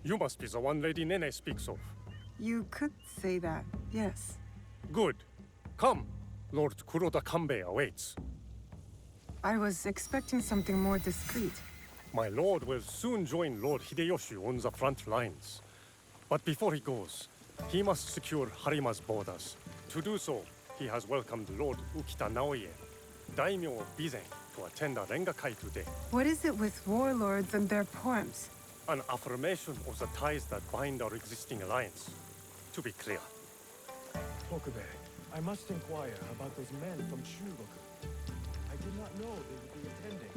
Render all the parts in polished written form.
You must be the one Lady Nene speaks of. You could say that, yes. Good. Come. Lord Kuroda Kanbei awaits. I was expecting something more discreet. My lord will soon join Lord Hideyoshi on the front lines. But before he goes, he must secure Harima's borders. To do so, he has welcomed Lord Ukita Naoie, daimyo of Bizen, to attend a Rengakai today. What is it with warlords and their poems? An affirmation of the ties that bind our existing alliance. To be clear. Tokube, I must inquire about those men from Shugoku. I did not know they would be attending.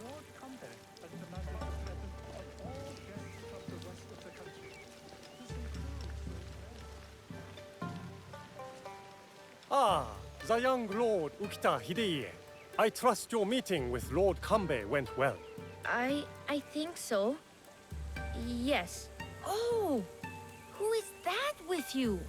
Lord Kanbei has demanded the presence of all guests from the rest of the country. This includes... Ah, the young Lord Ukita Hideye. I trust your meeting with Lord Kanbei went well. I think so. Yes. Oh! Who is that with you?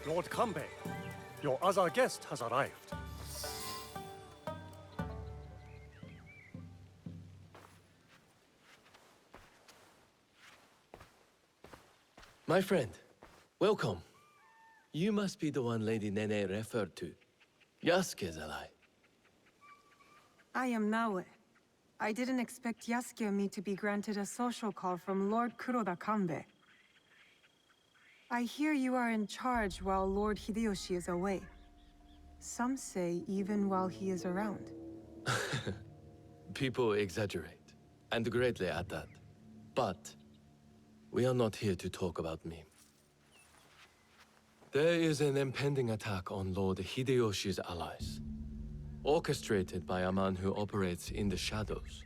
Lord Kanbei, your other guest has arrived. My friend, welcome. You must be the one Lady Nene referred to. Yasuke's ally. I am Naoie. I didn't expect Yasuke and me to be granted a social call from Lord Kuroda Kanbei. I hear you are in charge while Lord Hideyoshi is away. Some say even while he is around. People exaggerate, and greatly at that. But we are not here to talk about me. There is an impending attack on Lord Hideyoshi's allies, orchestrated by a man who operates in the shadows.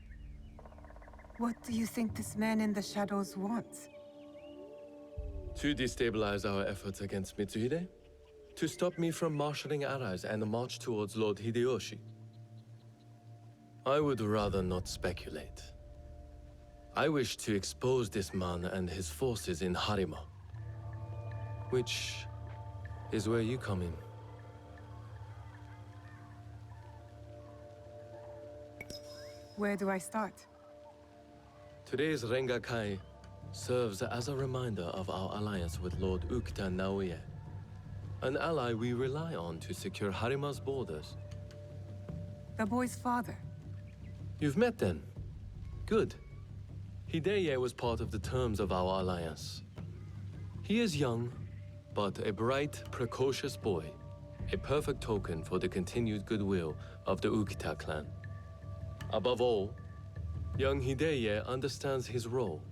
What do you think this man in the shadows wants? To destabilize our efforts against Mitsuhide? To stop me from marshalling allies and march towards Lord Hideyoshi? I would rather not speculate. I wish to expose this man and his forces in Harima. Which is where you come in. Where do I start? Today's Rengakai serves as a reminder of our alliance with Lord Ukita Naoie, an ally we rely on to secure Harima's borders. The boy's father. You've met then? Good. Hideye was part of the terms of our alliance. He is young, but a bright, precocious boy, a perfect token for the continued goodwill of the Ukita clan. Above all, young Hideye understands his role.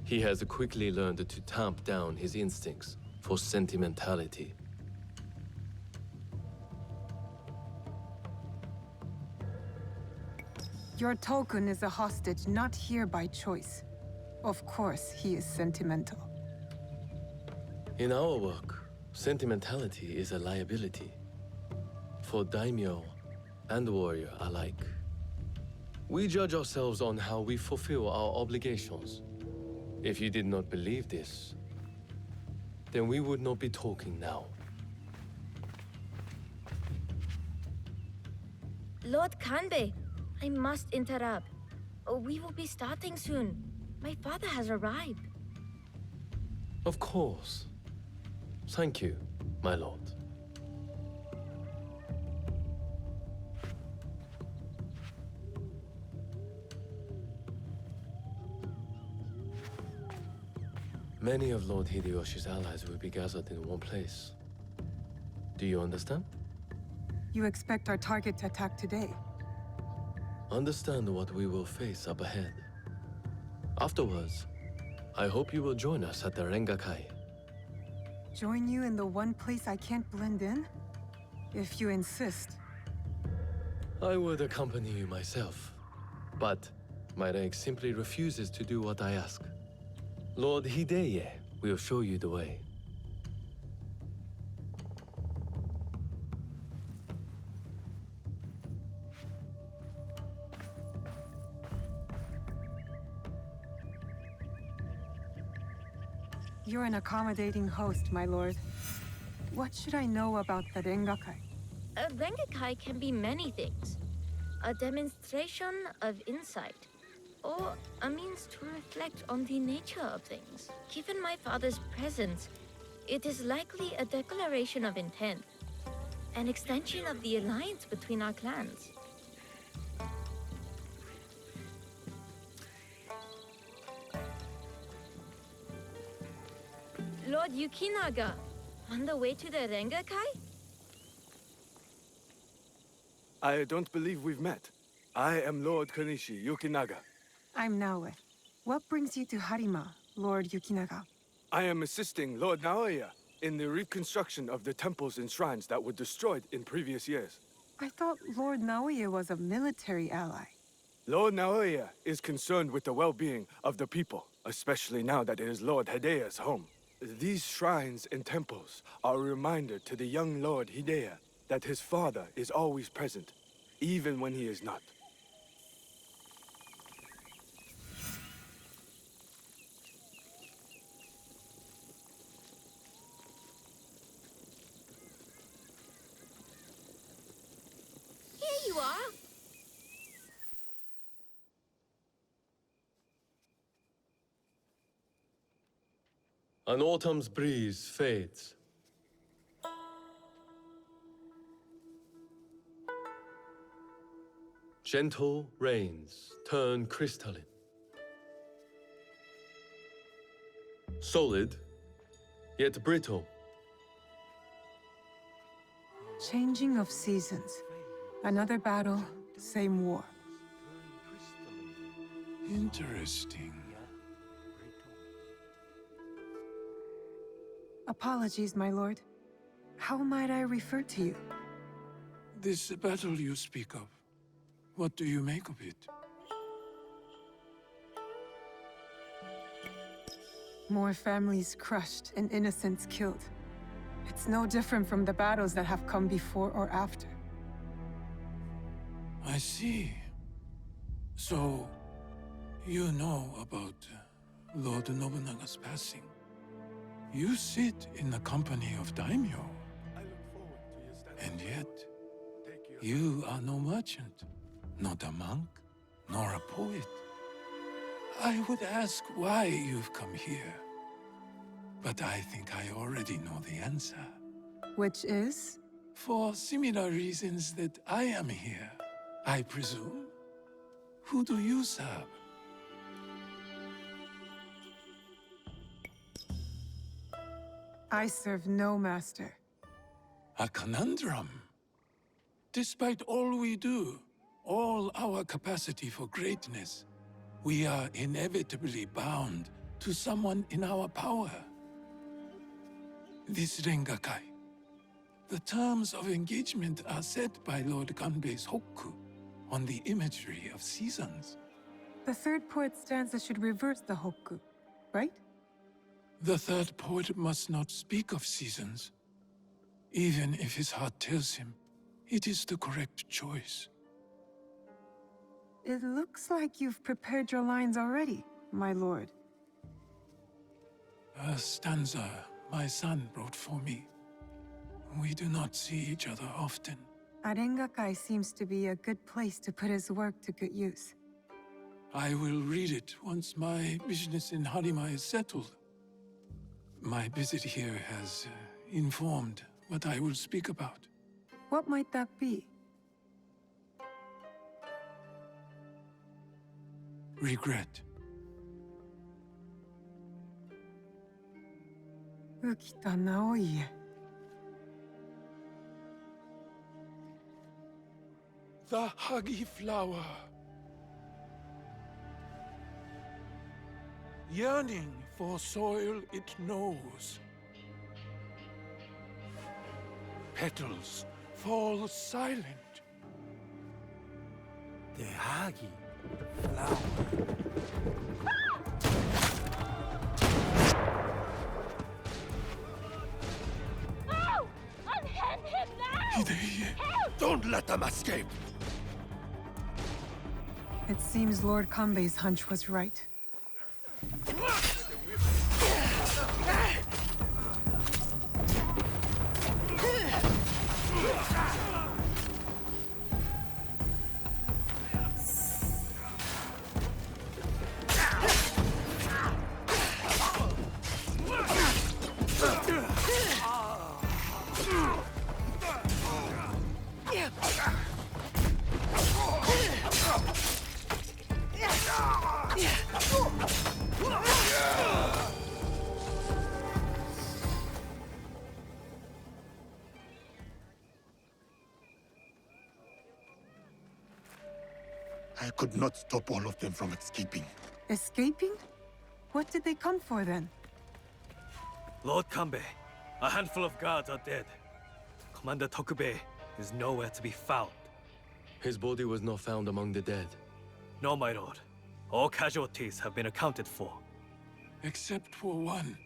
He has quickly learned to tamp down his instincts for sentimentality. Your token is a hostage not here by choice. Of course, he is sentimental. In our work, sentimentality is a liability. For daimyo and warrior alike. We judge ourselves on how we fulfill our obligations. If you did not believe this, then we would not be talking now. Lord Kanbei, I must interrupt. We will be starting soon. My father has arrived. Of course. Thank you, my lord. Many of Lord Hideyoshi's allies will be gathered in one place. Do you understand? You expect our target to attack today? Understand what we will face up ahead. Afterwards, I hope you will join us at the Rengakai. Join you in the one place I can't blend in? If you insist. I would accompany you myself, but my rank simply refuses to do what I ask. Lord Hideye will show you the way. You're an accommodating host, my lord. What should I know about the Rengakai? A Rengakai can be many things. A demonstration of insight, or a means to reflect on the nature of things. Given my father's presence, it is likely a declaration of intent, an extension of the alliance between our clans. Lord Yukinaga, on the way to the Rengakai? I don't believe we've met. I am Lord Kanishi Yukinaga. I'm Naoie. What brings you to Harima, Lord Yukinaga? I am assisting Lord Naoie in the reconstruction of the temples and shrines that were destroyed in previous years. I thought Lord Naoie was a military ally. Lord Naoie is concerned with the well-being of the people, especially now that it is Lord Hidea's home. These shrines and temples are a reminder to the young Lord Hidea that his father is always present, even when he is not. Here you are! An autumn's breeze fades. Gentle rains turn crystalline. Solid, yet brittle. Changing of seasons. Another battle, same war. Interesting. Apologies, my lord. How might I refer to you? This battle you speak of, what do you make of it? More families crushed and innocents killed. It's no different from the battles that have come before or after. I see. So, you know about Lord Nobunaga's passing. You sit in the company of daimyo, I look forward to your stand. and yet Take your you are no merchant, not a monk, nor a poet. I would ask why you've come here, but I think I already know the answer. Which is? For similar reasons that I am here, I presume. Who do you serve? I serve no master. A conundrum. Despite all we do, all our capacity for greatness, we are inevitably bound to someone in our power. This Rengakai. The terms of engagement are set by Lord Kanbei's Hokku on the imagery of seasons. The third poet stanza should reverse the Hokku, right? The third poet must not speak of seasons, even if his heart tells him it is the correct choice. It looks like you've prepared your lines already, my lord. A stanza my son wrote for me. We do not see each other often. Arengakai seems to be a good place to put his work to good use. I will read it once my business in Harima is settled. My visit here has informed what I will speak about. What might that be? Regret. Ukita Naoie. The huggy flower. Yearning for soil it knows. Petals fall silent. The hagi flower. No! Unhand him now! Hideye. Don't let them escape! It seems Lord Kanbei's hunch was right. I could not stop all of them from escaping. Escaping? What did they come for then? Lord Kanbei, a handful of guards are dead. Commander Tokubei is nowhere to be found. His body was not found among the dead. No, my lord. All casualties have been accounted for. Except for one.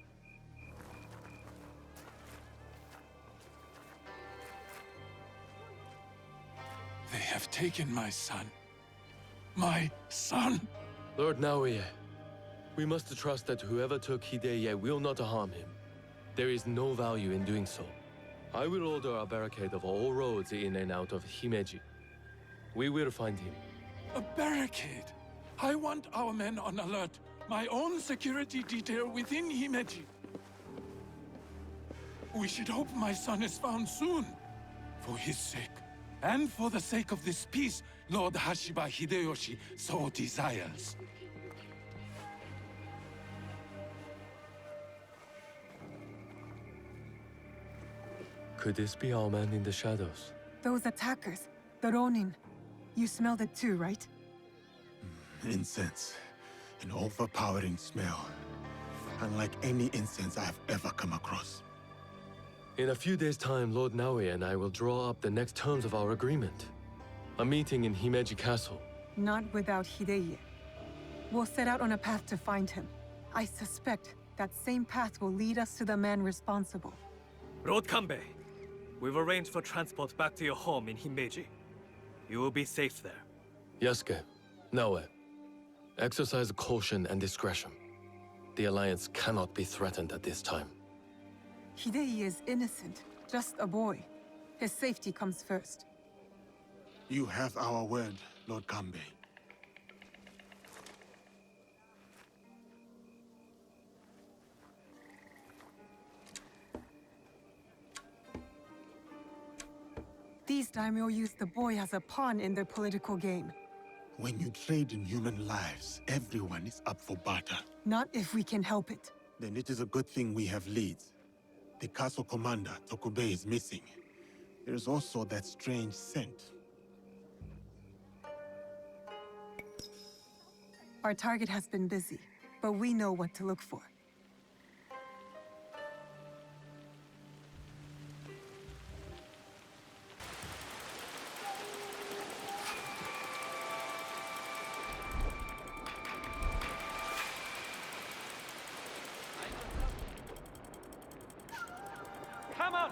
They have taken my son. My son! Lord Naoie, we must trust that whoever took Hideye will not harm him. There is no value in doing so. I will order a barricade of all roads in and out of Himeji. We will find him. A barricade! I want our men on alert. My own security detail within Himeji. We should hope my son is found soon. For his sake. And for the sake of this peace, Lord Hashiba Hideyoshi so desires. Could this be our man in the shadows? Those attackers, the Ronin. You smelled it too, right? Incense. An overpowering smell. Unlike any incense I have ever come across. In a few days' time, Lord Naoie and I will draw up the next terms of our agreement. A meeting in Himeji Castle. Not without Hideye. We'll set out on a path to find him. I suspect that same path will lead us to the man responsible. Lord Kanbei, we've arranged for transport back to your home in Himeji. You will be safe there. Yasuke, Naoie, exercise caution and discretion. The Alliance cannot be threatened at this time. Hideye is innocent, just a boy. His safety comes first. You have our word, Lord Kanbei. These daimyo use the boy as a pawn in their political game. When you trade in human lives, everyone is up for barter. Not if we can help it. Then it is a good thing we have leads. The castle commander, Tokubei, is missing. There is also that strange scent. Our target has been busy, but we know what to look for. Come on!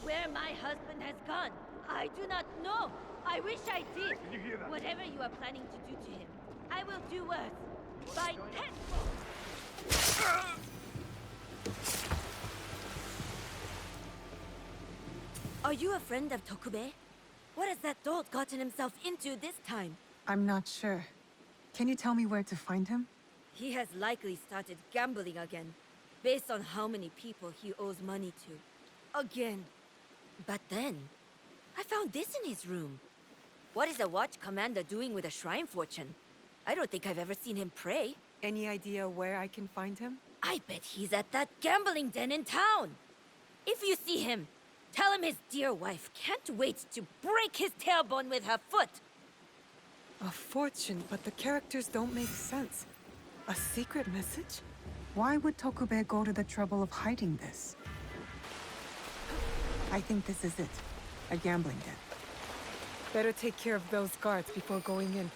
Where my husband has gone, I do not know. I wish I did. Did you hear that? Whatever you are planning to do to him, I will do worse. By tenfold. Are you a friend of Tokubei? What has that dolt gotten himself into this time? I'm not sure. Can you tell me where to find him? He has likely started gambling again, based on how many people he owes money to. Again. But then, I found this in his room. What is a watch commander doing with a shrine fortune? I don't think I've ever seen him pray. Any idea where I can find him? I bet he's at that gambling den in town. If you see him, tell him his dear wife can't wait to break his tailbone with her foot. A fortune, but the characters don't make sense. A secret message? Why would Tokubei go to the trouble of hiding this? I think this is it. A gambling den. Better take care of those guards before going in.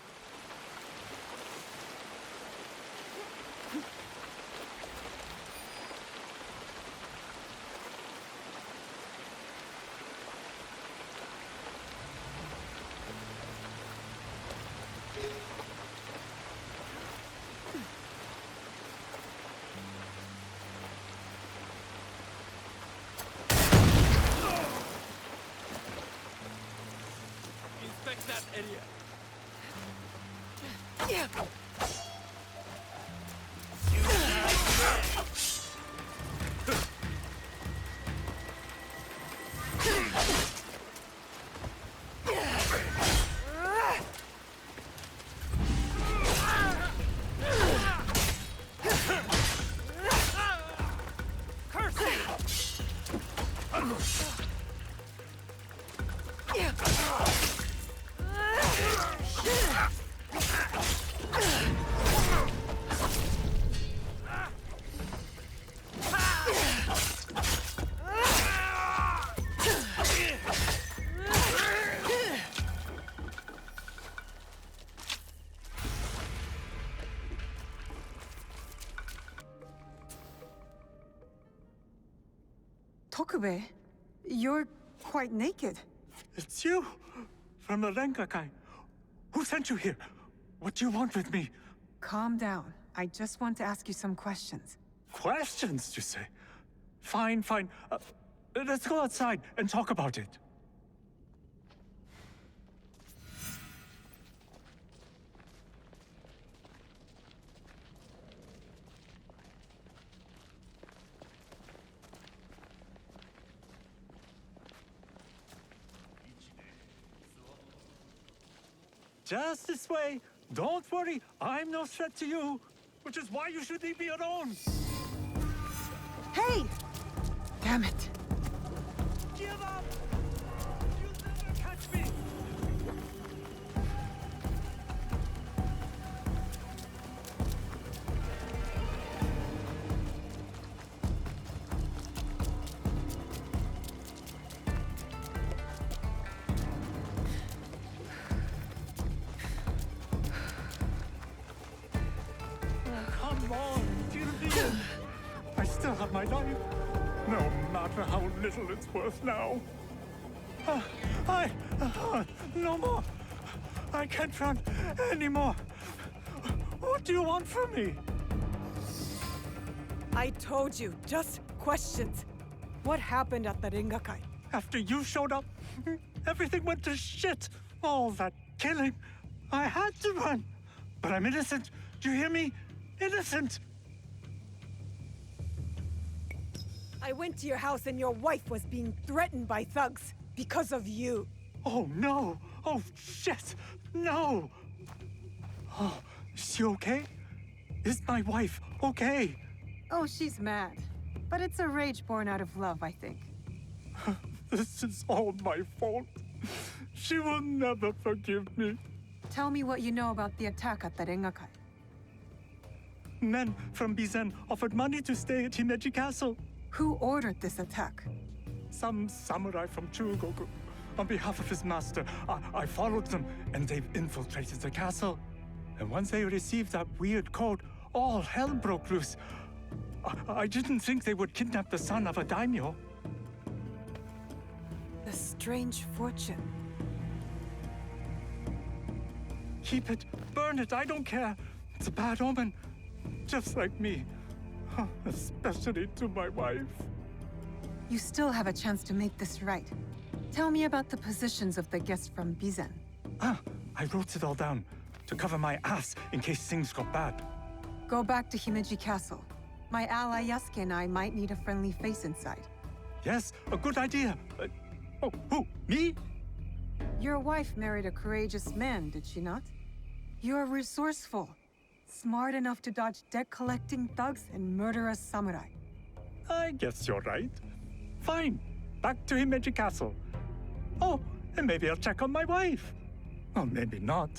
area. Tokube, you're quite naked. It's you! From the Rengakai. Who sent you here? What do you want with me? Calm down. I just want to ask you some questions. Questions, you say? Fine, fine. Let's go outside and talk about it. Just this way. Don't worry, I'm no threat to you. Which is why you should leave me alone. Hey! Damn it. Give up! You'll never catch me! Come on, give me in. I still have my life. No matter how little it's worth now. No more. I can't run anymore. What do you want from me? I told you, just questions. What happened at the Ringakai? After you showed up, everything went to shit. All that killing. I had to run. But I'm innocent. Do you hear me? Innocent. I went to your house and your wife was being threatened by thugs because of you. Oh, no. Oh, shit. No. Oh, is she okay? Is my wife okay? Oh, she's mad. But it's a rage born out of love, I think. This is all my fault. She will never forgive me. Tell me what you know about the attack at the Ringakai. Men from Bizen offered money to stay at Himeji Castle. Who ordered this attack? Some samurai from Chugoku. On behalf of his master, I followed them, and they've infiltrated the castle. And once they received that weird code, all hell broke loose. I didn't think they would kidnap the son of a daimyo. The strange fortune. Keep it, burn it, I don't care. It's a bad omen. Just like me. Especially to my wife. You still have a chance to make this right. Tell me about the positions of the guests from Bizen. I wrote it all down to cover my ass in case things got bad. Go back to Himeji Castle. My ally Yasuke and I might need a friendly face inside. Yes, a good idea. Oh, who? Me? Your wife married a courageous man, did she not? You're resourceful. Smart enough to dodge debt-collecting thugs and murderous samurai. I guess you're right. Fine. Back to Himeji Castle. Oh, and maybe I'll check on my wife. Or maybe not.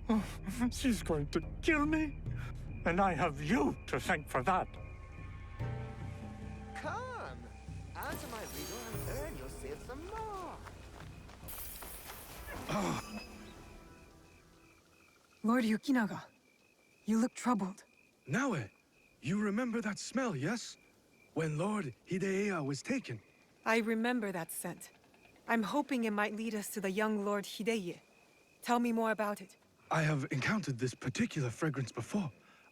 Oh, she's going to kill me. And I have you to thank for that. Come, answer my riddle and earn yourself some more. Lord Yukinaga, you look troubled. Naoie, you remember that smell, yes? When Lord Hideya was taken. I remember that scent. I'm hoping it might lead us to the young Lord Hideye. Tell me more about it. I have encountered this particular fragrance before.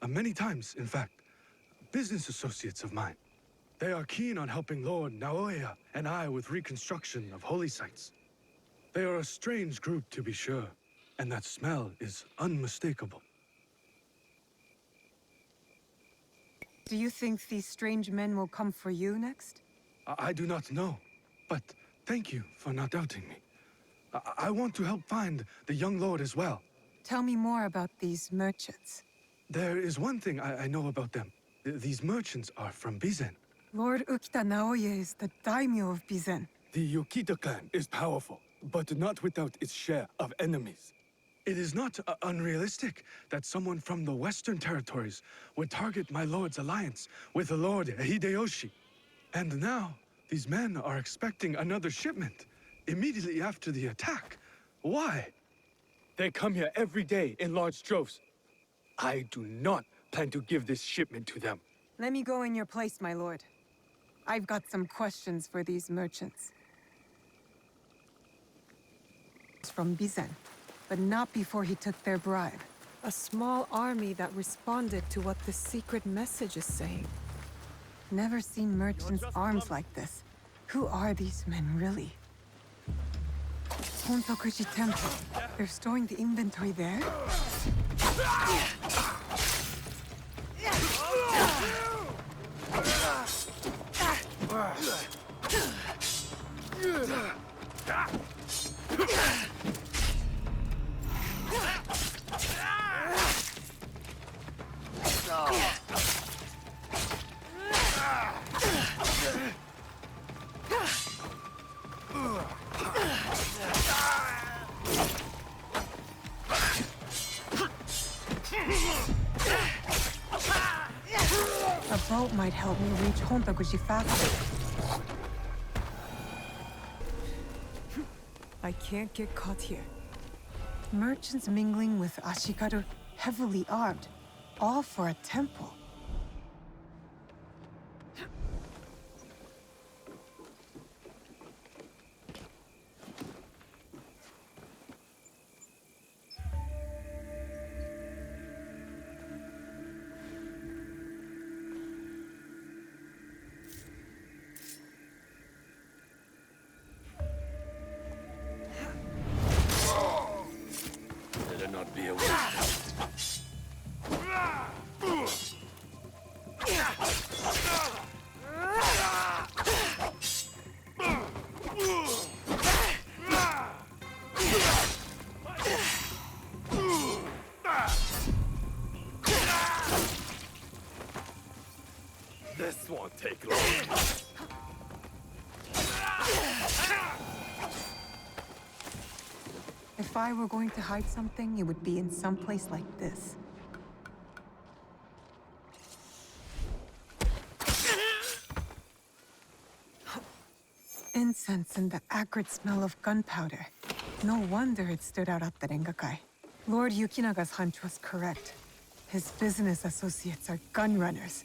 Many times, in fact. Business associates of mine. They are keen on helping Lord Naoie and I with reconstruction of holy sites. They are a strange group, to be sure. and that smell is unmistakable. Do you think these strange men will come for you next? I do not know, but thank you for not doubting me. I want to help find the young lord as well. Tell me more about these merchants. There is one thing I know about them. These merchants are from Bizen. Lord Ukita Naoie is the daimyo of Bizen. The Ukita clan is powerful, but not without its share of enemies. It is not unrealistic that someone from the Western territories would target my lord's alliance with the Lord Hideyoshi. And now, these men are expecting another shipment immediately after the attack. Why? They come here every day in large droves. I do not plan to give this shipment to them. Let me go in your place, my lord. I've got some questions for these merchants. From Bizen, but not before he took their bribe. A small army that responded to what the secret message is saying. Never seen merchants' arms like this. Who are these men, really? Hontokuji Temple. They're storing the inventory there? A boat might help me reach Hontokuji faster. I can't get caught here. Merchants mingling with Ashikaru, heavily armed, all for a temple. Better not be away. This won't take long. If I were going to hide something, it would be in some place like this. Incense and the acrid smell of gunpowder. No wonder it stood out at the Rengakai. Lord Yukinaga's hunch was correct. His business associates are gun runners.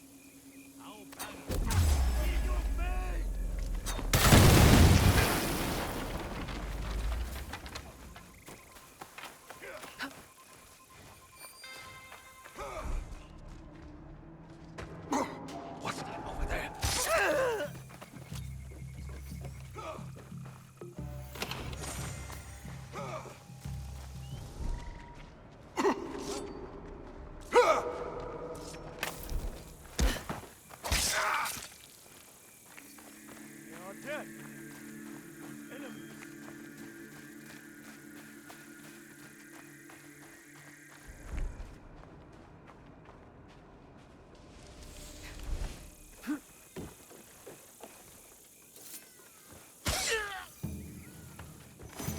What's that over there?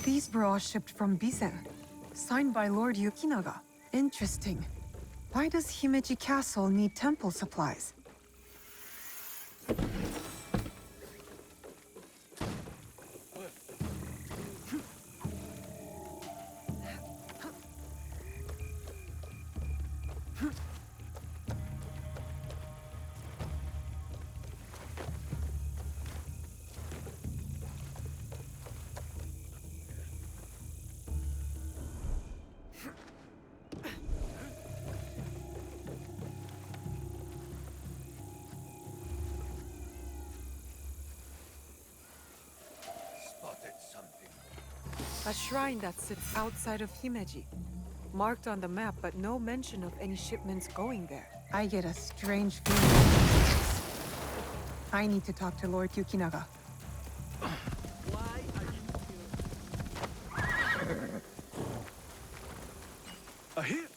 These were all shipped from Bizen, signed by Lord Yukinaga. Interesting. Why does Himeji Castle need temple supplies? A shrine that sits outside of Himeji. Marked on the map, but no mention of any shipments going there. I get a strange feeling. I need to talk to Lord Yukinaga. Why are you here? Here?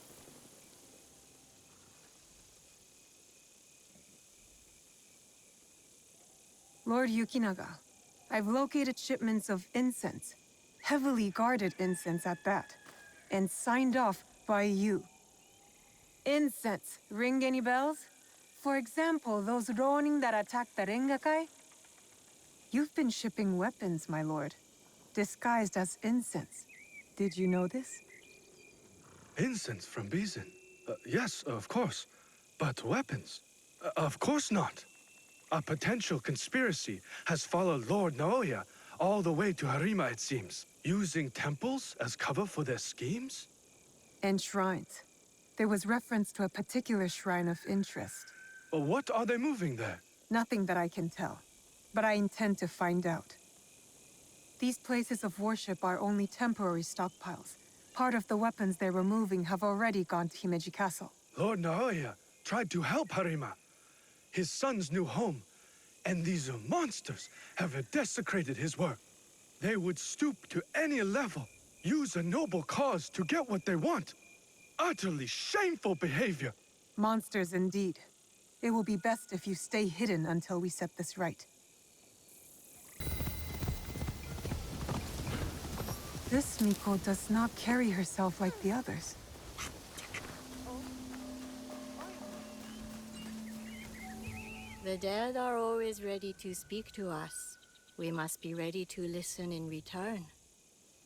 Lord Yukinaga, I've located shipments of incense. Heavily guarded incense at that. And signed off by you. Incense, ring any bells? For example, those Ronin that attacked the Rengakai? You've been shipping weapons, my lord. Disguised as incense. Did you know this? Incense from Bizin? Yes, of course. But weapons? Of course not. A potential conspiracy has followed Lord Naoie all the way to Harima, it seems. Using temples as cover for their schemes? And shrines. There was reference to a particular shrine of interest. What are they moving there? Nothing that I can tell. But I intend to find out. These places of worship are only temporary stockpiles. Part of the weapons they're removing have already gone to Himeji Castle. Lord Naoie tried to help Harima, his son's new home, and these monsters have desecrated his work. They would stoop to any level, use a noble cause to get what they want. Utterly shameful behavior. Monsters indeed. It will be best if you stay hidden until we set this right. This Miko does not carry herself like the others. The dead are always ready to speak to us. We must be ready to listen in return.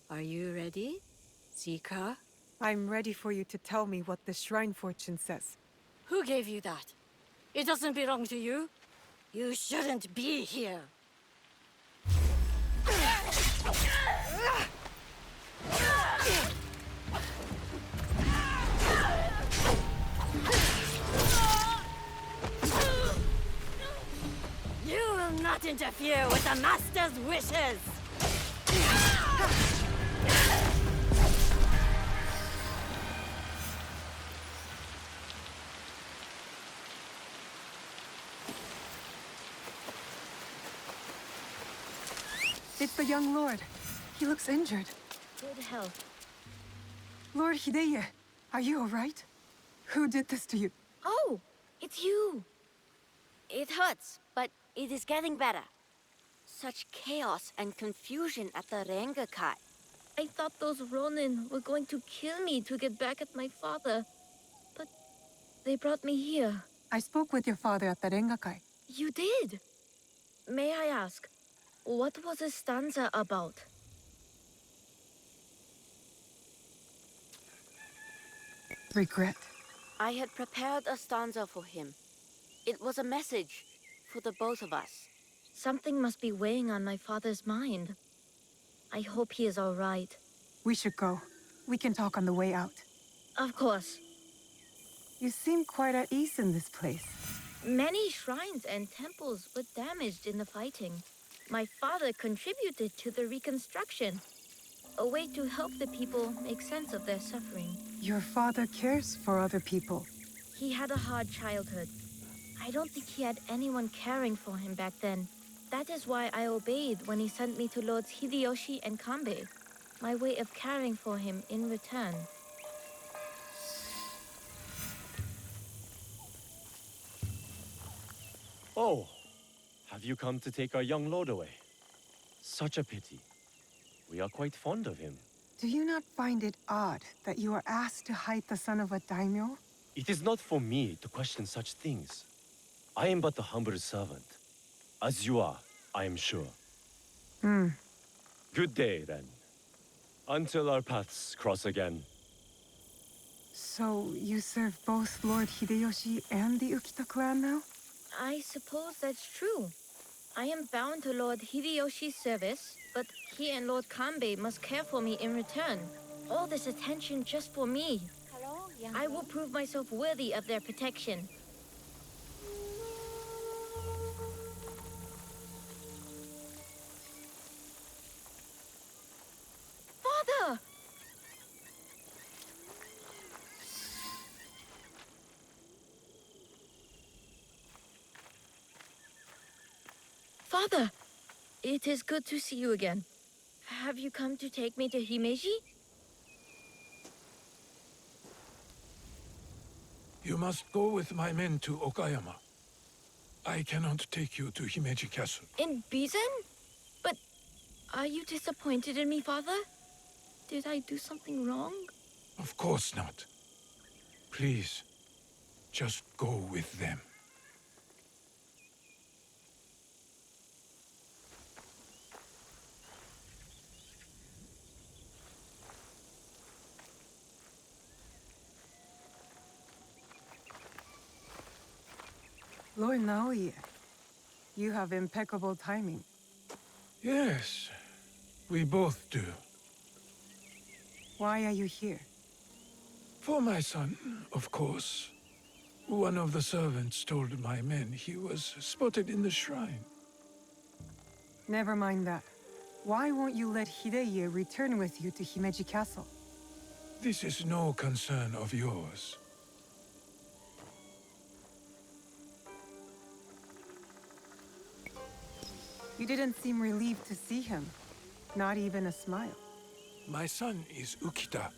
Are you ready, Zika? I'm ready for you to tell me what the shrine fortune says. Who gave you that? It doesn't belong to you. You shouldn't be here. You will not interfere with the Master's wishes! It's the young lord. He looks injured. Good health. Lord Hideye, are you all right? Who did this to you? Oh, it's you. It hurts, but it is getting better. Such chaos and confusion at the Rengakai. I thought those Ronin were going to kill me to get back at my father. But they brought me here. I spoke with your father at the Rengakai. You did? May I ask, what was the stanza about? Regret. I had prepared a stanza for him. It was a message for the both of us. Something must be weighing on my father's mind. I hope he is all right. We should go. We can talk on the way out. Of course. You seem quite at ease in this place. Many shrines and temples were damaged in the fighting. My father contributed to the reconstruction. A way to help the people make sense of their suffering. Your father cares for other people. He had a hard childhood. I don't think he had anyone caring for him back then. That is why I obeyed when he sent me to Lords Hideyoshi and Kanbei. My way of caring for him in return. Oh, have you come to take our young lord away? Such a pity. We are quite fond of him. Do you not find it odd that you are asked to hide the son of a daimyo? It is not for me to question such things. I am but a humble servant. As you are, I am sure. Good day, then. Until our paths cross again. So, you serve both Lord Hideyoshi and the Ukita clan now? I suppose that's true. I am bound to Lord Hideyoshi's service, but he and Lord Kanbei must care for me in return. All this attention just for me. Hello, young I will prove myself worthy of their protection. Father! It is good to see you again. Have you come to take me to Himeji? You must go with my men to Okayama. I cannot take you to Himeji Castle. In Bizen? But are you disappointed in me, Father? Did I do something wrong? Of course not. Please, just go with them. Lord Naoie, you have impeccable timing. Yes, we both do. Why are you here? For my son, of course. One of the servants told my men he was spotted in the shrine. Never mind that. Why won't you let Hideye return with you to Himeji Castle? This is no concern of yours. You didn't seem relieved to see him. Not even a smile. My son is Ukita.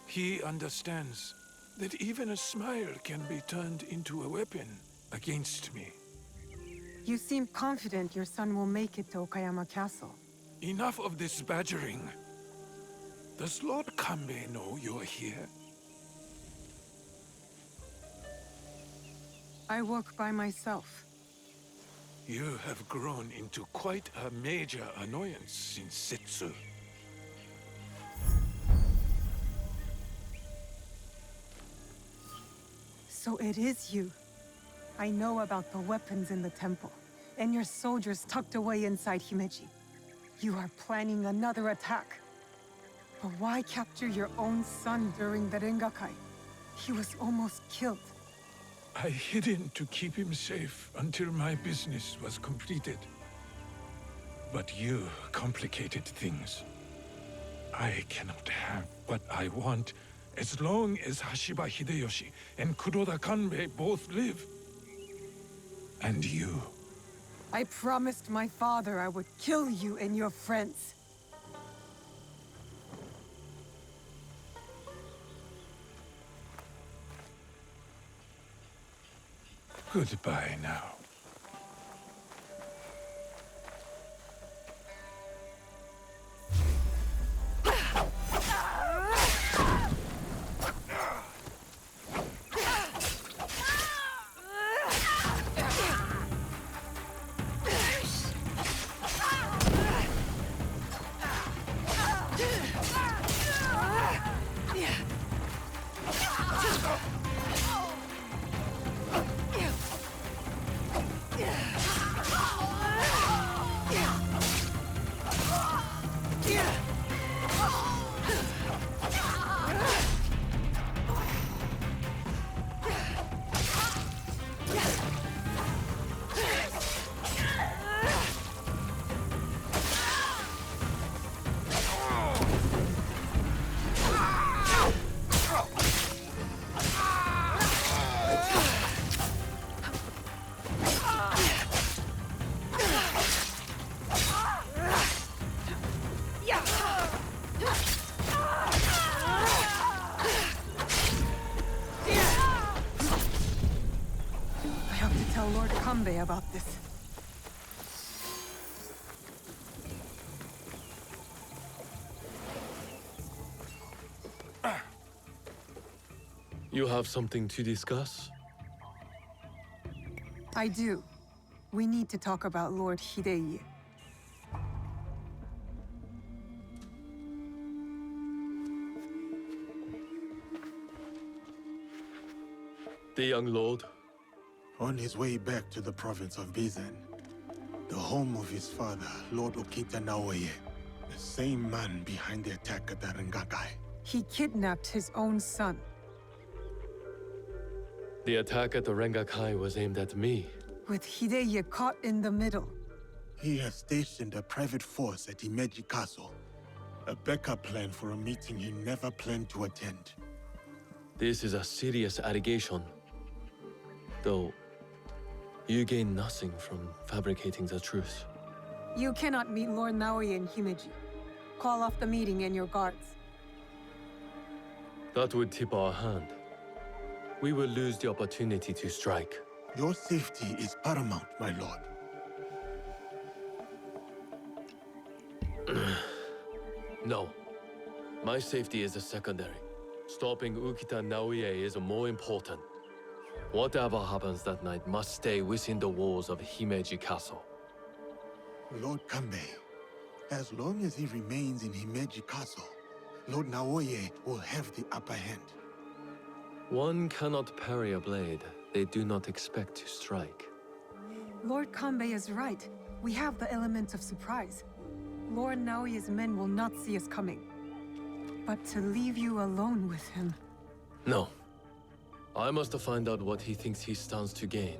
He understands that even a smile can be turned into a weapon against me. You seem confident your son will make it to Okayama Castle. Enough of this badgering. Does Lord Kanbei know you're here? I work by myself. You have grown into quite a major annoyance since Setsu. So it is you. I know about the weapons in the temple, and your soldiers tucked away inside Himeji. You are planning another attack. But why capture your own son during the Rengakai? He was almost killed. I hid him to keep him safe until my business was completed. But you complicated things. I cannot have what I want as long as Hashiba Hideyoshi and Kuroda Kanbei both live. And you. I promised my father I would kill you and your friends. Goodbye now. Lord Kanbei about this. You have something to discuss? I do. We need to talk about Lord Hideye. The young lord? On his way back to the province of Bizen, the home of his father, Lord Ukita Naoie, the same man behind the attack at the Rengakai. He kidnapped his own son. The attack at the Rengakai was aimed at me. With Hideye caught in the middle. He has stationed a private force at Himeji Castle, a backup plan for a meeting he never planned to attend. This is a serious allegation. Though, You gain nothing from fabricating the truth. You cannot meet Lord Naoie in Himeji. Call off the meeting and your guards. That would tip our hand. We will lose the opportunity to strike. Your safety is paramount, my lord. No. My safety is a secondary. Stopping Ukita Naoie is more important. Whatever happens that night must stay within the walls of Himeji Castle. Lord Kanbei, as long as he remains in Himeji Castle, Lord Naoie will have the upper hand. One cannot parry a blade they do not expect to strike. Lord Kanbei is right. We have the element of surprise. Lord Naoie's men will not see us coming. But to leave you alone with him... No. I must find out what he thinks he stands to gain.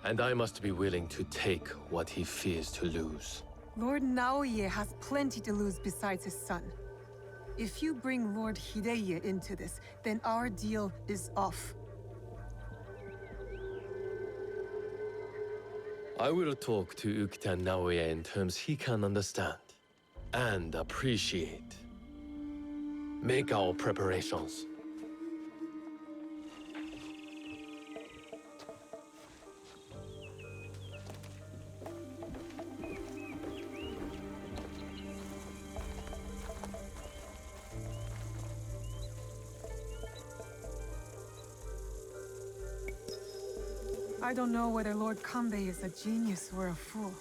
And I must be willing to take what he fears to lose. Lord Naoie has plenty to lose besides his son. If you bring Lord Hideye into this, then our deal is off. I will talk to Ukita Naoie in terms he can understand and appreciate. Make our preparations. I don't know whether Lord Kanbei is a genius or a fool.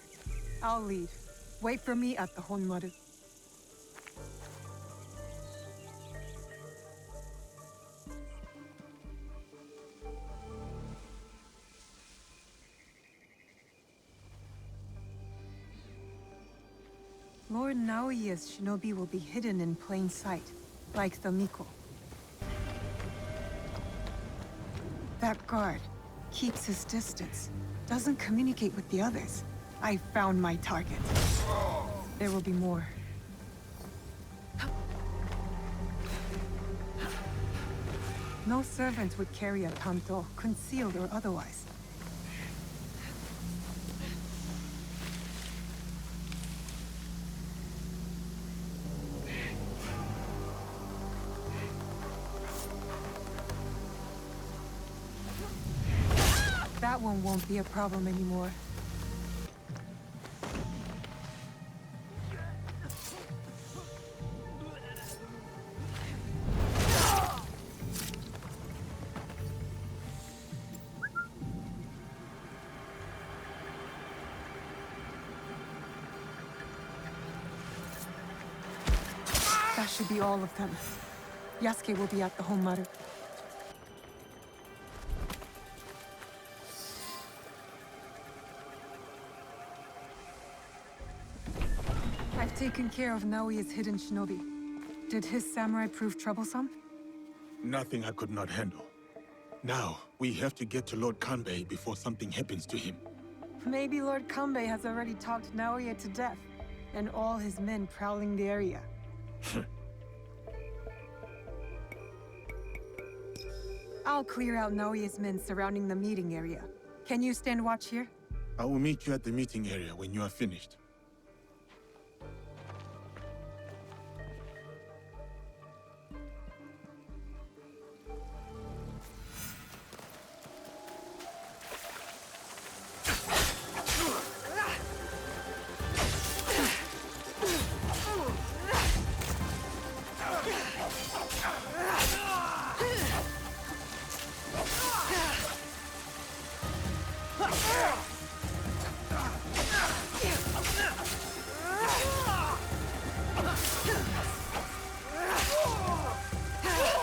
I'll leave. Wait for me at the Honmaru. Lord Naoie's shinobi will be hidden in plain sight, like the Miko. That guard keeps his distance, doesn't communicate with the others. I found my target. There will be more. No servant would carry a tanto, concealed or otherwise. That one won't be a problem anymore. That should be all of them. Yasuke will be at the Honmaru. I've taken care of Naoie's hidden shinobi. Did his samurai prove troublesome? Nothing I could not handle. Now, we have to get to Lord Kanbei before something happens to him. Maybe Lord Kanbei has already talked Naoie to death, and all his men prowling the area. I'll clear out Naoie's men surrounding the meeting area. Can you stand watch here? I will meet you at the meeting area when you are finished.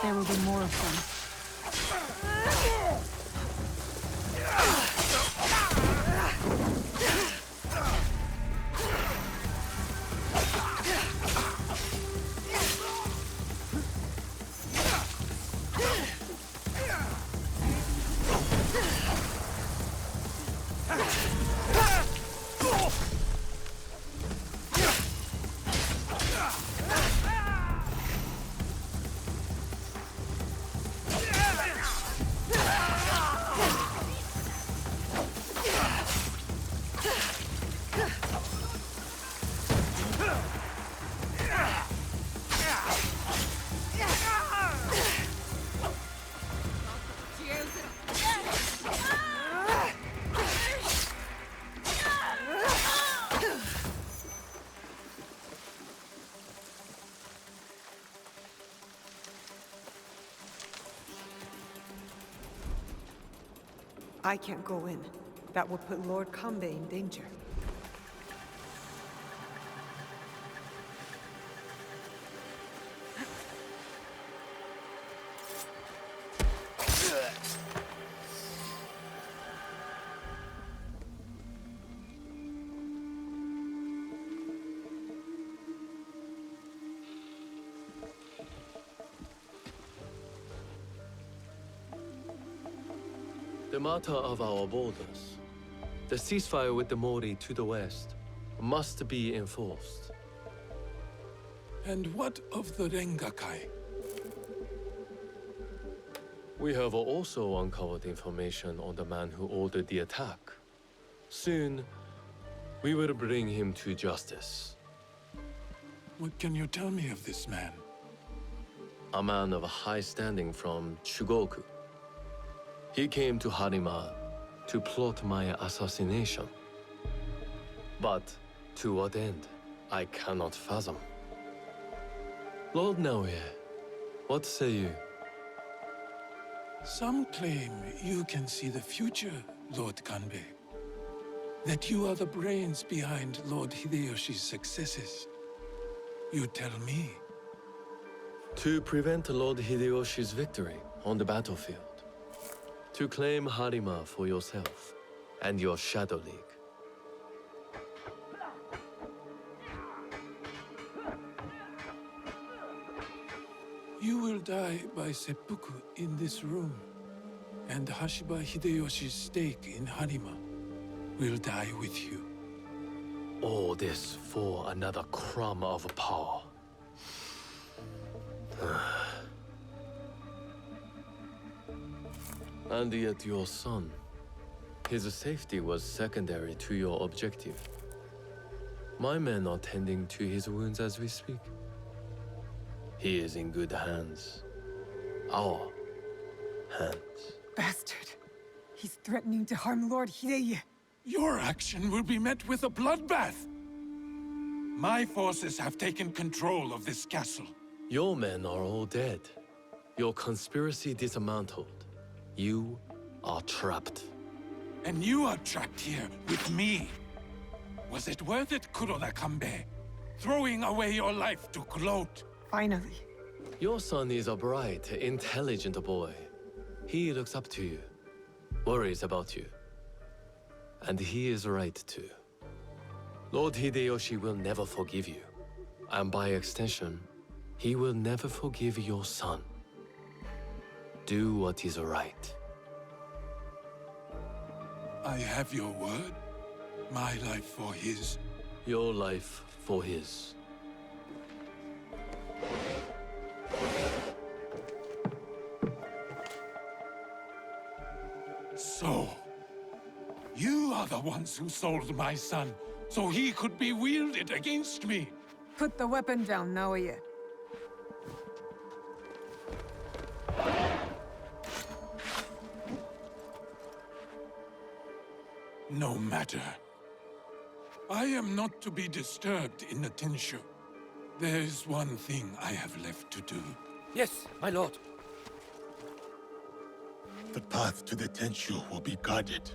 There will be more of them. I can't go in. That would put Lord Kanbei in danger. The matter of our borders, the ceasefire with the Mori to the west, must be enforced. And what of the Rengakai? We have also uncovered information on the man who ordered the attack. Soon, we will bring him to justice. What can you tell me of this man? A man of high standing from Chugoku. He came to Harima to plot my assassination. But to what end, I cannot fathom. Lord Naoie, what say you? Some claim you can see the future, Lord Kanbei. That you are the brains behind Lord Hideyoshi's successes. You tell me. To prevent Lord Hideyoshi's victory on the battlefield. To claim Harima for yourself and your Shadow League. You will die by seppuku in this room, and Hashiba Hideyoshi's stake in Harima will die with you. All this for another crumb of power. And yet your son, his safety was secondary to your objective. My men are tending to his wounds as we speak. He is in good hands. Our hands. Bastard. He's threatening to harm Lord Hideye. Your action will be met with a bloodbath. My forces have taken control of this castle. Your men are all dead. Your conspiracy dismantled. You are trapped. And you are trapped here with me. Was it worth it, Kuroda Kanbei? Throwing away your life to gloat? Finally. Your son is a bright, intelligent boy. He looks up to you, worries about you. And he is right too. Lord Hideyoshi will never forgive you. And by extension, he will never forgive your son. Do what is right. I have your word. My life for his. Your life for his. So, you are the ones who sold my son, so he could be wielded against me. Put the weapon down, Naoie. No matter. I am not to be disturbed in the Tenshu. There is one thing I have left to do. Yes, my lord. The path to the Tenshu will be guarded.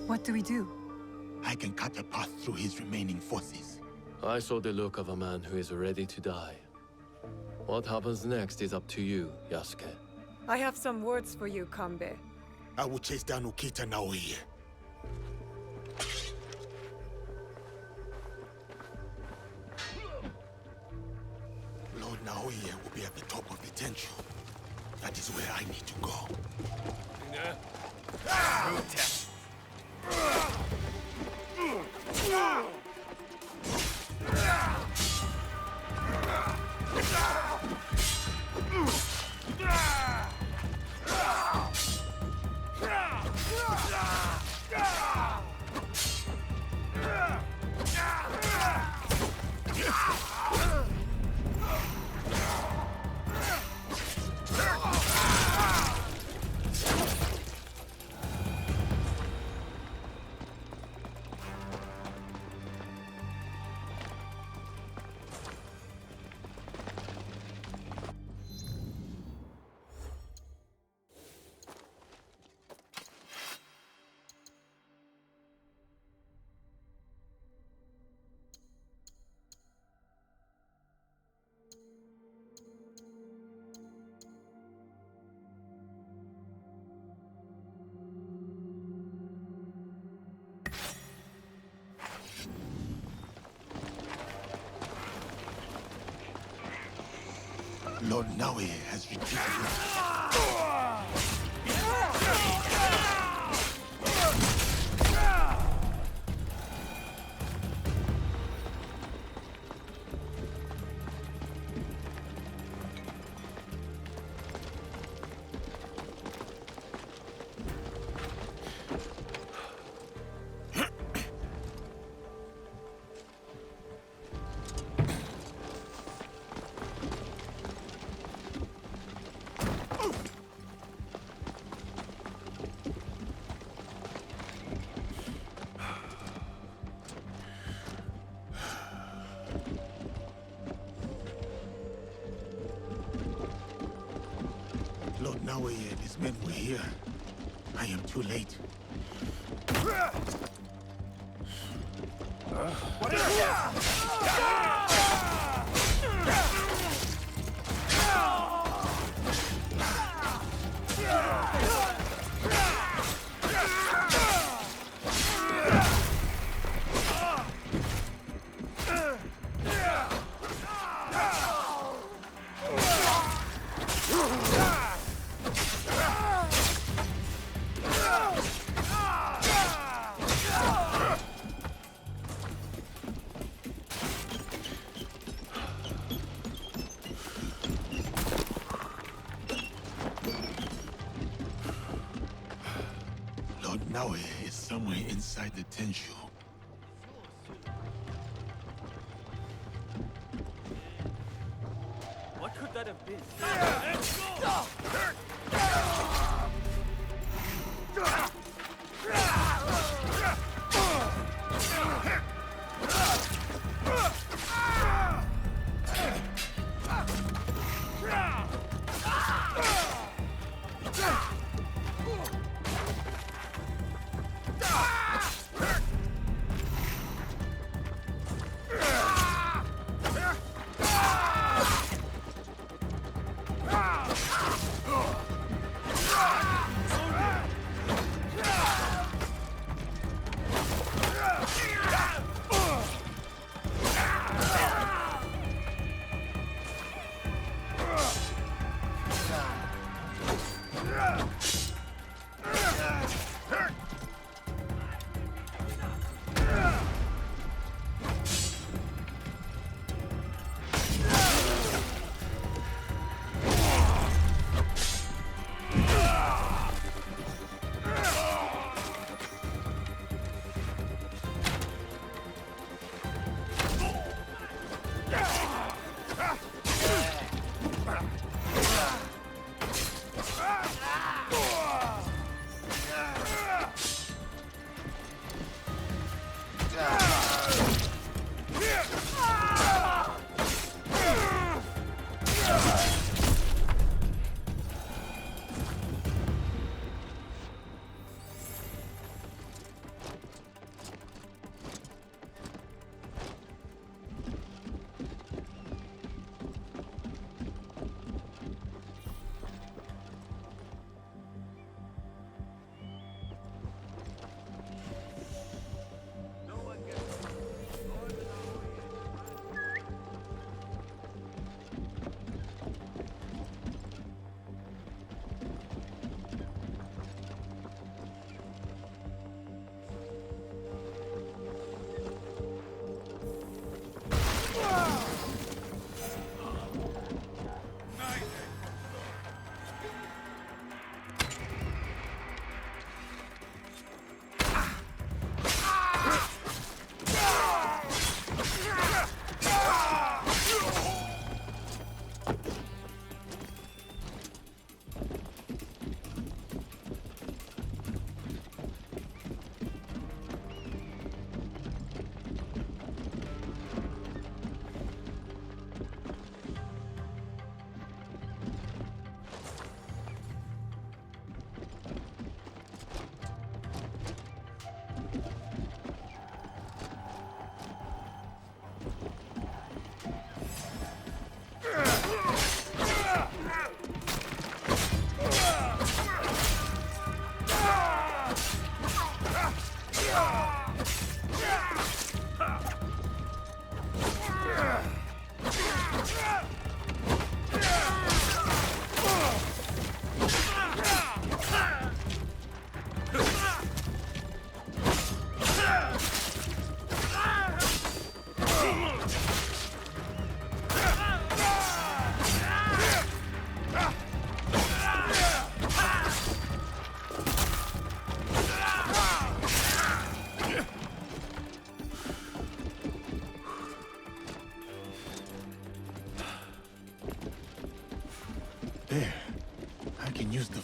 What do we do? I can cut a path through his remaining forces. I saw the look of a man who is ready to die. What happens next is up to you, Yasuke. I have some words for you, Kanbei. I will chase down Ukita Naoie. Lord Naoie will be at the top of the Tenshu. That is where I need to go. Lord Naoie has retreated. Lord Naoie and his men were here. I am too late. What is it? Lord Naoie is somewhere inside the Tenshu. What could that have been?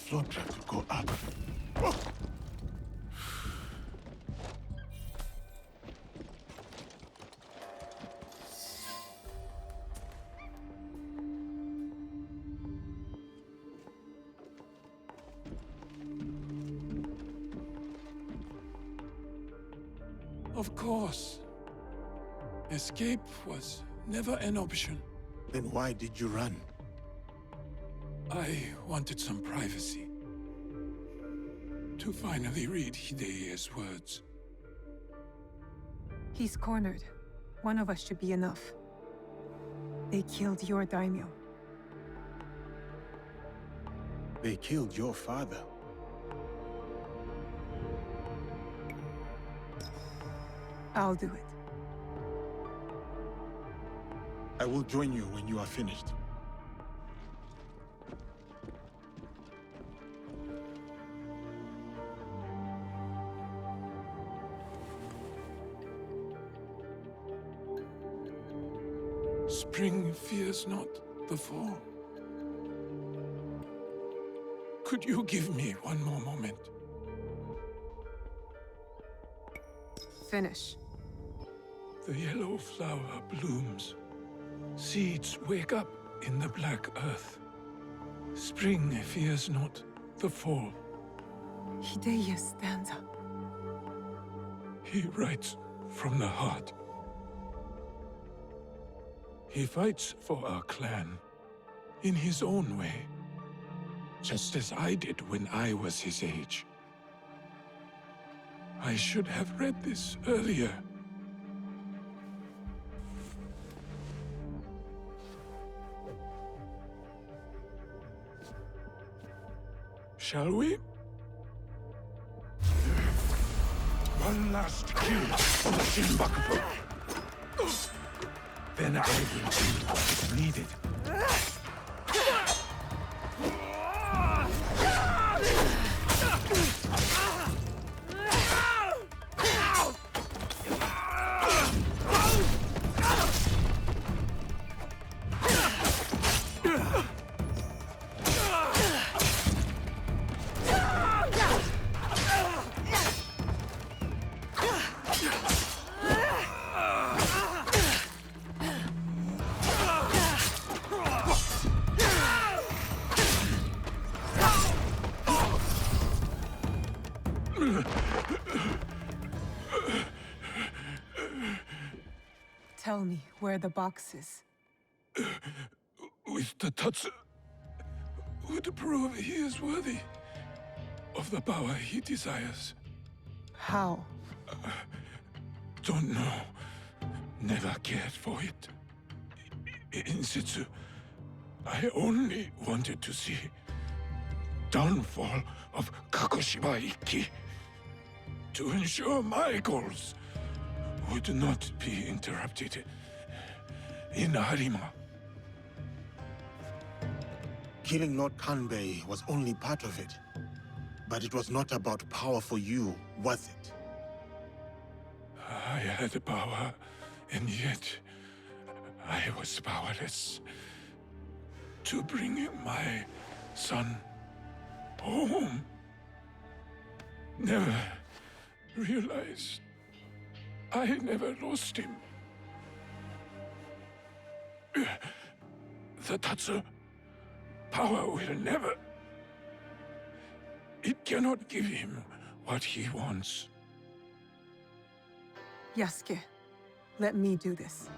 flood drive to go up. Of course. Escape was never an option. Then why did you run? I wanted some privacy. To finally read Hideya's words. He's cornered. One of us should be enough. They killed your daimyo. They killed your father. I'll do it. I will join you when you are finished. Spring fears not the fall. Could you give me one more moment? Finish. The yellow flower blooms. Seeds wake up in the black earth. Spring fears not the fall. Hideya stands up. He writes from the heart. He fights for our clan in his own way, just as I did when I was his age. I should have read this earlier. Shall we? One last kill for the Shinbakuto. Then I will do what is needed. Tell me where the box is. With the Tatsu would prove he is worthy of the power he desires. How? Don't know. Never cared for it. In Setsu, I only wanted to see downfall of Kakushiba Ikki to ensure my goals would not be interrupted in Harima. Killing Lord Kanbei was only part of it. But it was not about power for you, was it? I had power, and yet I was powerless to bring my son home. Never realized I never lost him. The Tatsu power will never... It cannot give him what he wants. Yasuke, let me do this.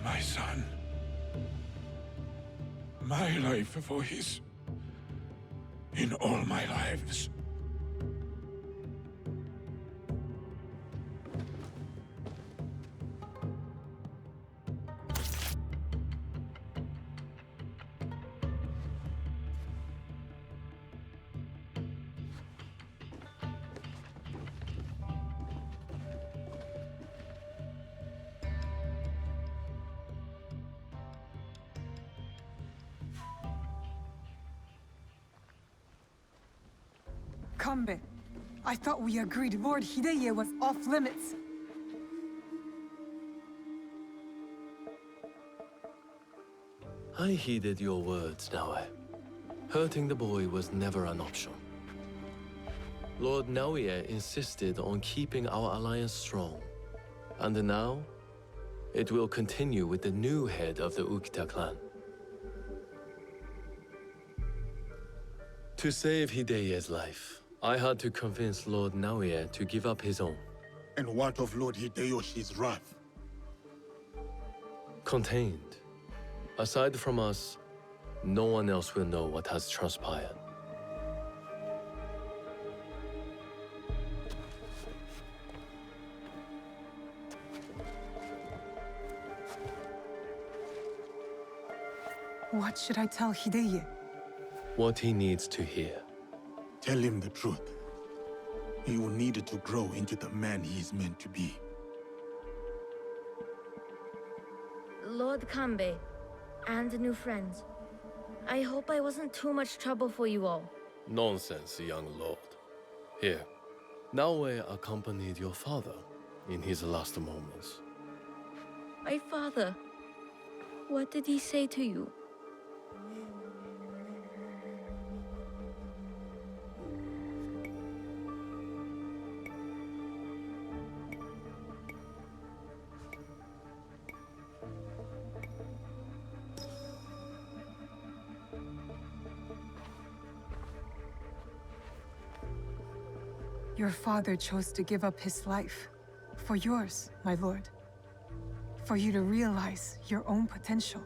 My son. My life for his. In all my lives. Kanbei, I thought we agreed Lord Hideye was off limits. I heeded your words, Naoie. Hurting the boy was never an option. Lord Naoie insisted on keeping our alliance strong. And now, it will continue with the new head of the Ukita clan. To save Hideye's life, I had to convince Lord Naoie to give up his own. And what of Lord Hideyoshi's wrath? Contained. Aside from us, no one else will know what has transpired. What should I tell Hideye? What he needs to hear. Tell him the truth. He will need to grow into the man he is meant to be. Lord Kanbei, and new friends. I hope I wasn't too much trouble for you all. Nonsense, young lord. Here, Naoie accompanied your father in his last moments. My father, what did he say to you? Your father chose to give up his life. For yours, my lord. For you to realize your own potential.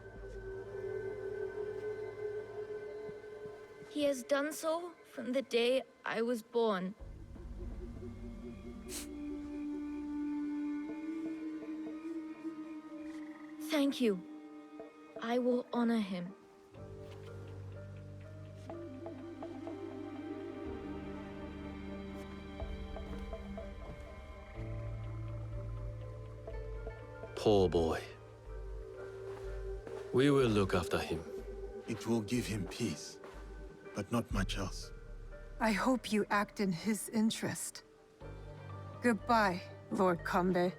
He has done so from the day I was born. Thank you. I will honor him. Poor boy. We will look after him. It will give him peace, but not much else. I hope you act in his interest. Goodbye, Lord Kanbei.